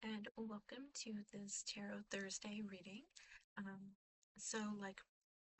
and welcome to this Tarot Thursday reading. Um, like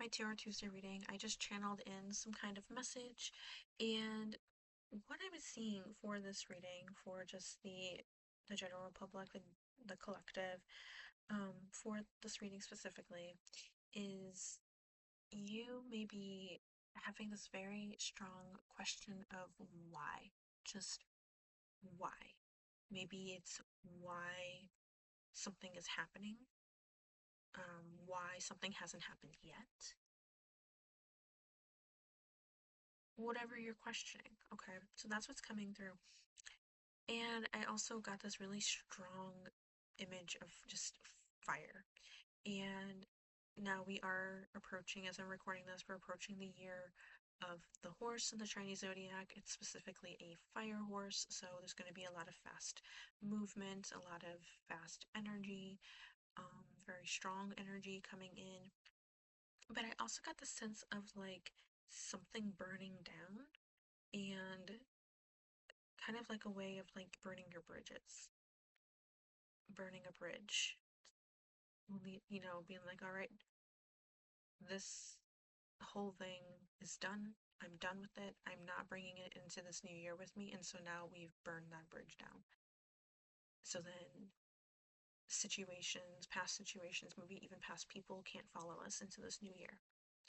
my Tarot Tuesday reading, I just channeled in some kind of message, and what I was seeing for this reading, for just the general public, the collective, for this reading specifically, is you may be having this very strong question of why. Just why. Maybe it's why something is happening, why something hasn't happened yet, whatever you're questioning. Okay, so that's what's coming through. And I also got this really strong image of just fire. And now we are approaching, as I'm recording this, we're approaching the year of the horse in the Chinese zodiac. It's specifically a fire horse, so there's going to be a lot of fast movement, a lot of fast energy, very strong energy coming in. But I also got the sense of like something burning down and kind of like a way of like burning your bridges, burning a bridge, being like, all right, this whole thing is done. I'm done with it. I'm not bringing it into this new year with me. And so now we've burned that bridge down. So then past situations, maybe even past people can't follow us into this new year.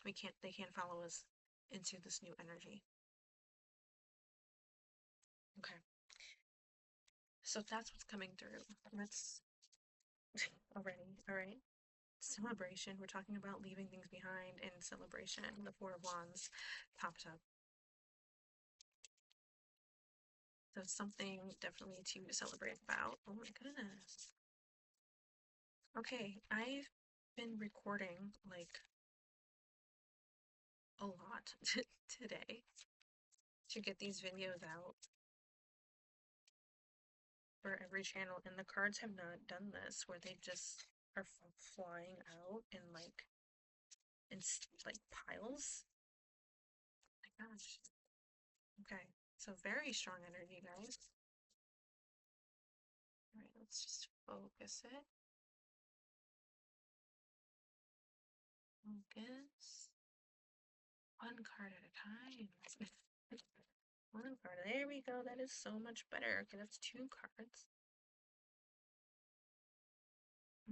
They can't follow us into this new energy. Okay. So that's what's coming through. That's already, all right. Celebration. We're talking about leaving things behind and celebration. The Four of Wands popped up. So something definitely to celebrate about. Oh my goodness. Okay, I've been recording like a lot today to get these videos out for every channel, and the cards have not done this where they just are flying out in in like piles. Oh my gosh. Okay, so very strong energy, guys. All right, let's just focus it. Focus. One card at a time. One card. There we go. That is so much better. Okay, that's two cards.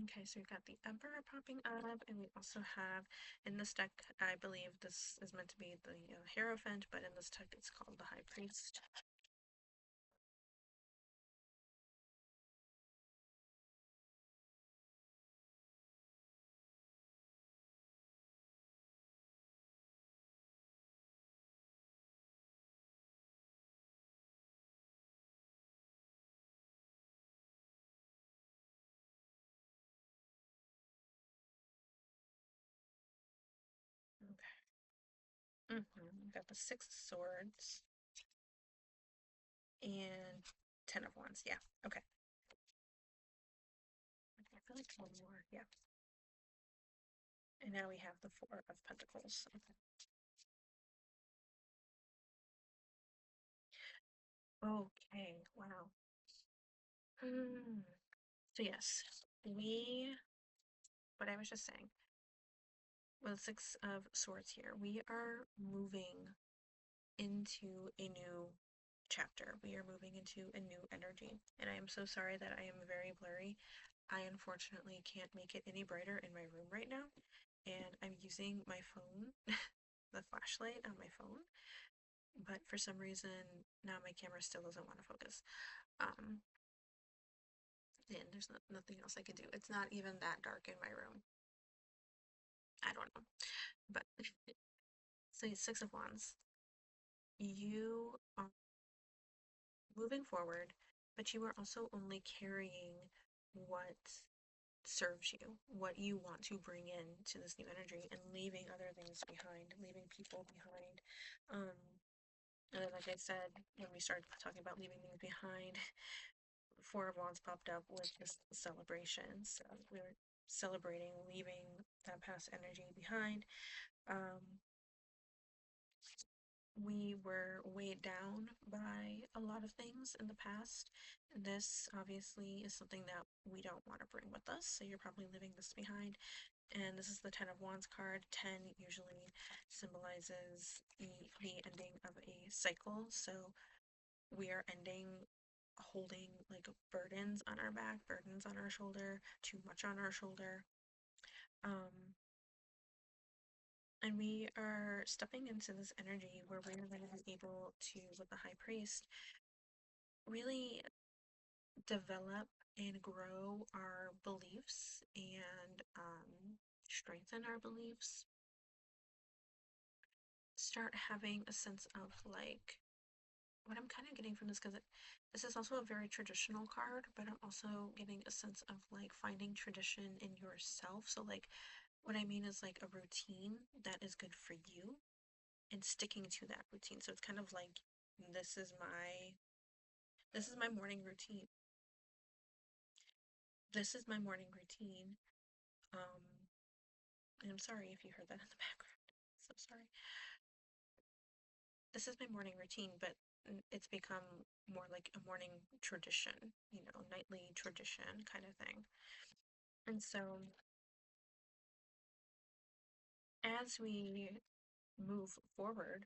Okay, so we've got the Emperor popping up, and we also have, in this deck, I believe this is meant to be the Hierophant, but in this deck it's called the High Priest. Okay. We've got the Six of Swords and Ten of Wands. Yeah, okay. I feel like one more, yeah. And now we have the Four of Pentacles. Okay, wow. So yes, what I was just saying, with Six of Swords here, we are moving into a new chapter. We are moving into a new energy. And I am so sorry that I am very blurry. I unfortunately can't make it any brighter in my room right now. And I'm using my phone, the flashlight on my phone. But for some reason, now my camera still doesn't want to focus. Um, and there's nothing else I can do. It's not even that dark in my room. I don't know. But so Six of Wands. You are moving forward, but you are also only carrying what serves you, what you want to bring in to this new energy, and leaving other things behind, leaving people behind. Um, and then, like I said, when we started talking about leaving things behind, Four of Wands popped up with this celebration. So we were celebrating leaving that past energy behind. Um, we were weighed down by a lot of things in the past. This obviously is something that we don't want to bring with us, so you're probably leaving this behind. And this is the Ten of Wands card. 10 usually symbolizes the ending of a cycle, so we are ending holding like burdens on our back, burdens on our shoulder, too much on our shoulder. Um, and we are stepping into this energy where we're going to be able to, with the High Priest, really develop and grow our beliefs and strengthen our beliefs. Start having a sense of like what I'm kind of getting from this, because this is also a very traditional card, but I'm also getting a sense of like finding tradition in yourself. So like what I mean is like a routine that is good for you and sticking to that routine. So it's kind of like this is my this is my morning routine. This is my morning routine. Um, and I'm sorry if you heard that in the background. So sorry. This is my morning routine, but it's become more like a morning tradition, nightly tradition kind of thing. And so as we move forward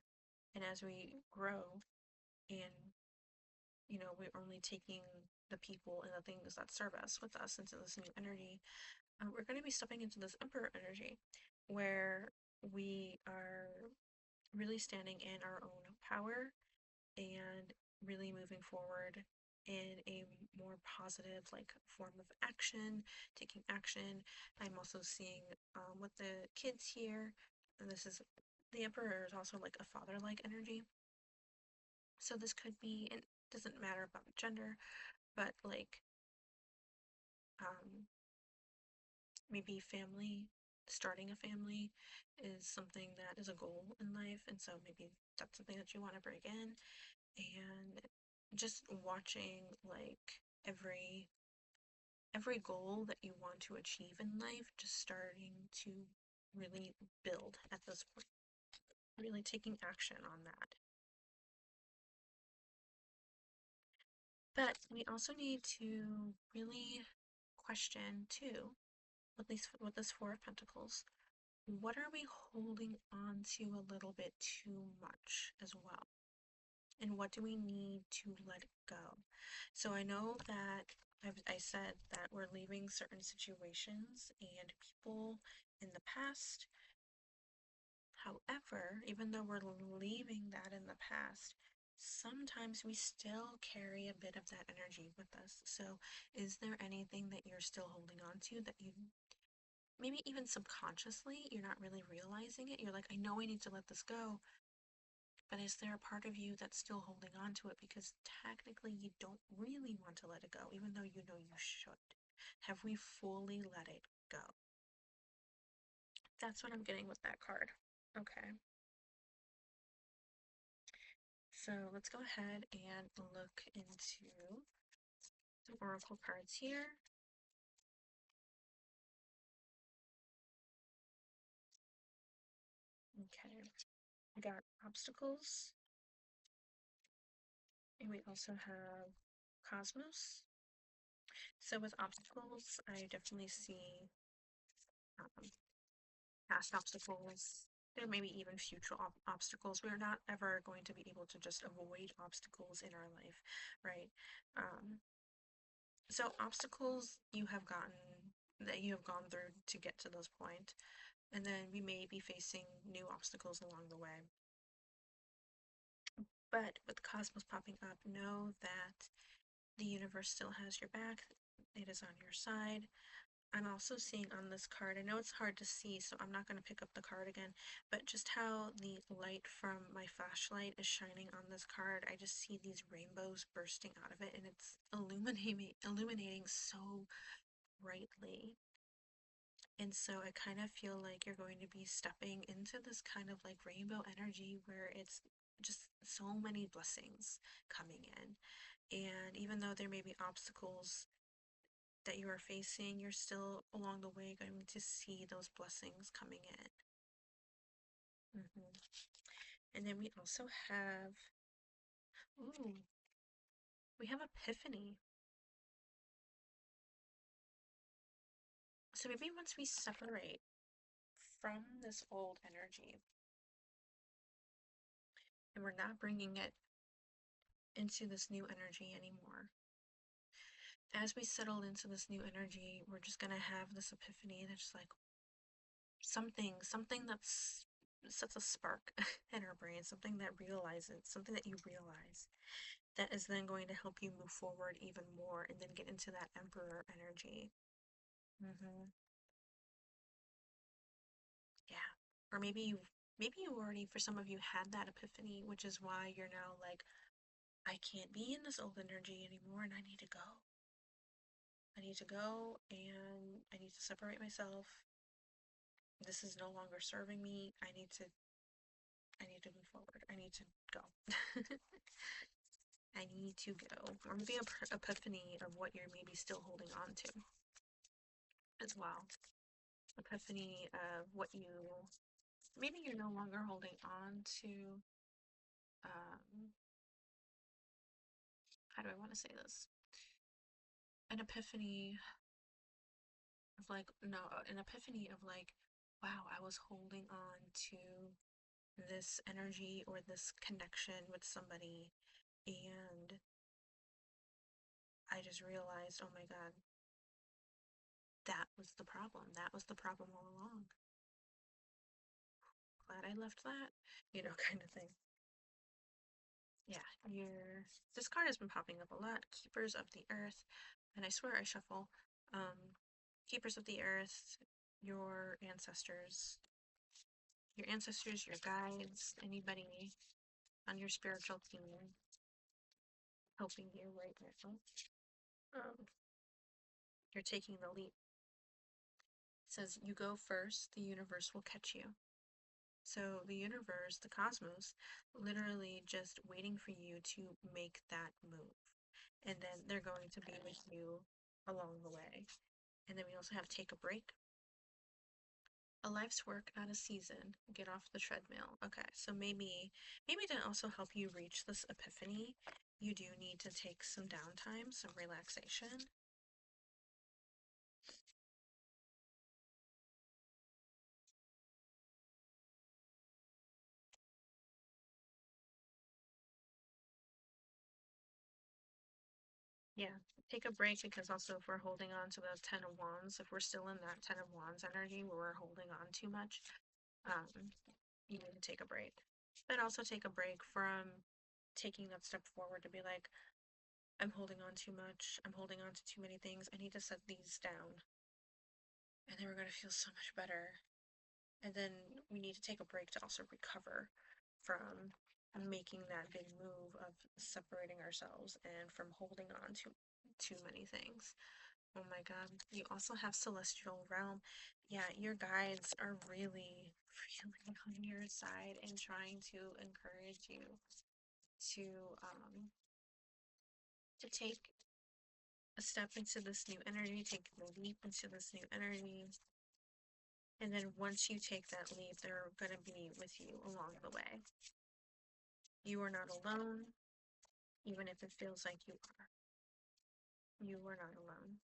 and as we grow and we're only taking the people and the things that serve us with us into this new energy, we're going to be stepping into this emperor energy where we are really standing in our own power and really moving forward in a more positive like form of action, taking action. I'm also seeing with the kids here, and this is the emperor is also like a father-like energy. So this could be, and it doesn't matter about gender, but like um, maybe family, starting a family is something that is a goal in life, and so maybe that's something that you want to bring in. And just watching like every goal that you want to achieve in life just starting to really build at this point, really taking action on that. But we also need to really question too, at least with this Four of Pentacles, what are we holding on to a little bit too much as well? And what do we need to let go? So I know that I said that we're leaving certain situations and people in the past. However, even though we're leaving that in the past, sometimes we still carry a bit of that energy with us. So is there anything that you're still holding on to that you maybe even subconsciously you're not really realizing it? You're like, I know I need to let this go, but is there a part of you that's still holding on to it because technically you don't really want to let it go, even though you know you should? Have we fully let it go? That's what I'm getting with that card. Okay, so let's go ahead and look into some oracle cards here. Okay, we got obstacles, and we also have cosmos. So with obstacles, I definitely see um, past obstacles. There may be even future obstacles. We're not ever going to be able to just avoid obstacles in our life, right? Um, so obstacles you have gotten that you have gone through to get to this point, and then we may be facing new obstacles along the way. But with Cosmos popping up, know that the universe still has your back. It is on your side. I'm also seeing on this card, I know it's hard to see, so I'm not going to pick up the card again, but just how the light from my flashlight is shining on this card. I just see these rainbows bursting out of it, and it's illuminating so brightly. And so I kind of feel like you're going to be stepping into this kind of like rainbow energy where it's just so many blessings coming in. And even though there may be obstacles that you are facing, you're still along the way going to see those blessings coming in. Mm-hmm. And then we also have, ooh, we have Epiphany. So maybe once we separate from this old energy and we're not bringing it into this new energy anymore, as we settle into this new energy, we're just gonna have this epiphany that's just like something that's sets a spark in our brain, something that realizes, something that you realize that is then going to help you move forward even more and then get into that emperor energy. Mm-hmm. Yeah. Or maybe you already, for some of you, had that epiphany, which is why you're now like, I can't be in this old energy anymore and I need to go. I need to go and I need to separate myself. This is no longer serving me. I need to move forward. I need to go. I need to go. Or maybe a epiphany of what you're maybe still holding on to as well. Epiphany of what you maybe you're no longer holding on to. Um, how do I want to say this? An epiphany of like, no, an epiphany of like, wow, I was holding on to this energy or this connection with somebody, and I just realized, oh my God, that was the problem. That was the problem all along. Glad I left that, kind of thing. Yeah, this card has been popping up a lot. Keepers of the Earth, and I swear I shuffle. Keepers of the Earth, your ancestors, your guides, anybody on your spiritual team helping you right now. You're taking the leap. It says you go first, the universe will catch you. So the universe, the cosmos, literally just waiting for you to make that move. And then they're going to be with you along the way. And then we also have take a break. A life's work, not a season. Get off the treadmill. Okay, so maybe to also help you reach this epiphany, you do need to take some downtime, some relaxation. Yeah, take a break because also if we're holding on to the Ten of Wands, if we're still in that Ten of Wands energy where we're holding on too much, you need to take a break. But also take a break from taking that step forward to be like, I'm holding on too much, I'm holding on to too many things, I need to set these down. And then we're going to feel so much better. And then we need to take a break to also recover from making that big move of separating ourselves and from holding on to too many things. Oh my God. You also have Celestial Realm. Yeah, your guides are really, really on your side and trying to encourage you to um to take a step into this new energy, take the leap into this new energy. And then once you take that leap, they're gonna be with you along the way. You are not alone, even if it feels like you are. You are not alone.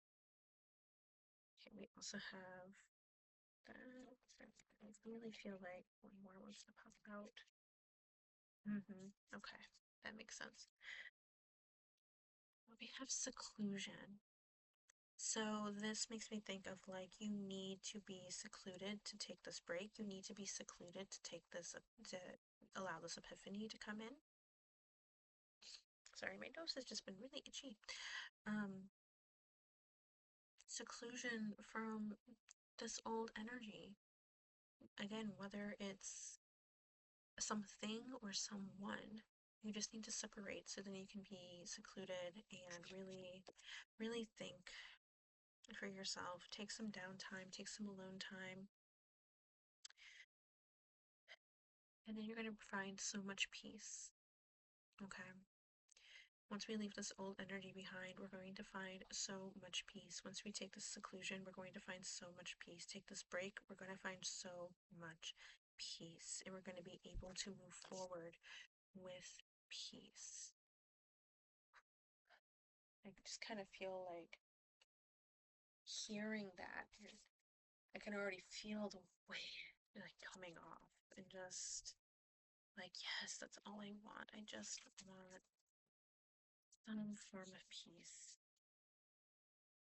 Okay, we also have that. I really feel like one more wants to pop out. Okay, that makes sense. We have seclusion. So this makes me think of like you need to be secluded to take this break. You need to be secluded to take this to allow this epiphany to come in. Sorry, my nose has just been really itchy. Seclusion from this old energy. Again, whether it's something or someone, you just need to separate so then you can be secluded and really, really think for yourself. Take some downtime, take some alone time, and then you're going to find so much peace. Okay. Once we leave this old energy behind, we're going to find so much peace. Once we take this seclusion, we're going to find so much peace. Take this break, we're going to find so much peace, and we're going to be able to move forward with peace. I just kind of feel like hearing that, I can already feel the weight like coming off, and just like, yes, that's all I want. I just want some form of peace.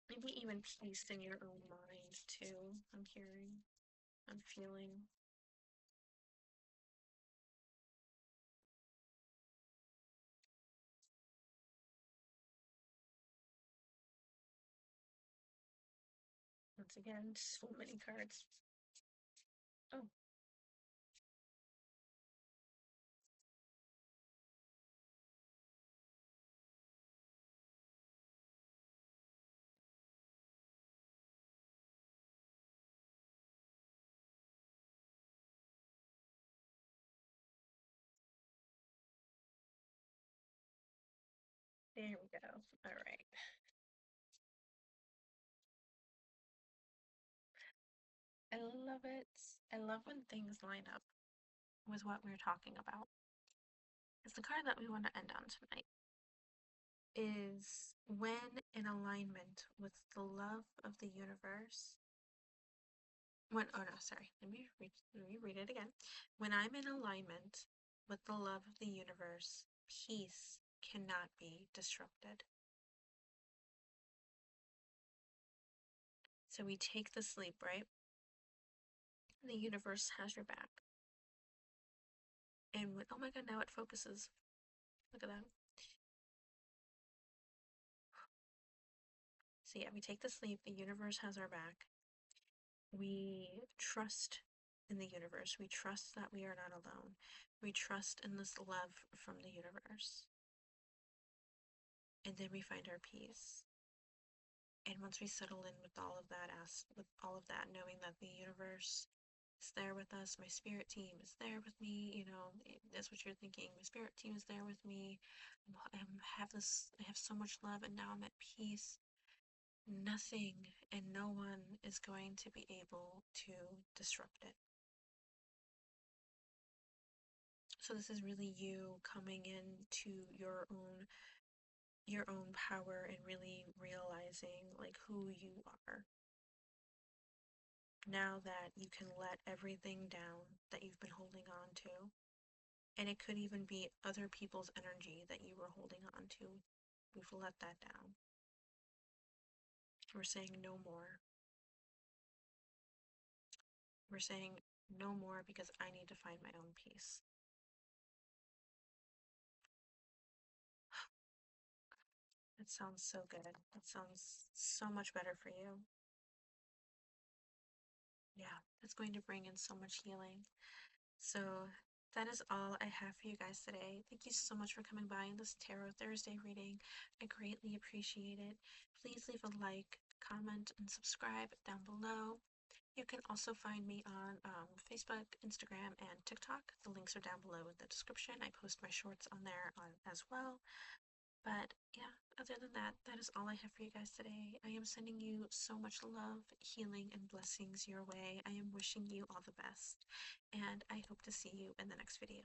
Maybe even peace in your own mind, too. I'm hearing, I'm feeling. Once again, so many cards. Oh, there we go. All right. I love it. I love when things line up with what we're talking about. Because the card that we want to end on tonight is when in alignment with the love of the universe. When, oh no, sorry. Let me read it again. When I'm in alignment with the love of the universe, peace cannot be disrupted. So we take the sleep, right? The universe has your back. And when, oh my god, now it focuses. Look at that. So yeah, we take the sleep, the universe has our back. We trust in the universe. We trust that we are not alone. We trust in this love from the universe. And then we find our peace. And once we settle in with all of that, knowing that the universe is there with us, my spirit team is there with me, that's what you're thinking. My spirit team is there with me. I have so much love, and now I'm at peace. Nothing and no one is going to be able to disrupt it. So this is really you coming into your own power and really realizing like who you are. Now that you can let everything down that you've been holding on to, and it could even be other people's energy that you were holding on to. We've let that down. We're saying no more. We're saying no more because I need to find my own peace. That sounds so good. That sounds so much better for you. Yeah, it's going to bring in so much healing. So that is all I have for you guys today. Thank you so much for coming by in this Tarot Thursday reading. I greatly appreciate it. Please leave a like, comment, and subscribe down below. You can also find me on Facebook, Instagram, and TikTok. The links are down below in the description. I post my shorts on there as well. But yeah, other than that, that is all I have for you guys today. I am sending you so much love, healing, and blessings your way. I am wishing you all the best, and I hope to see you in the next video.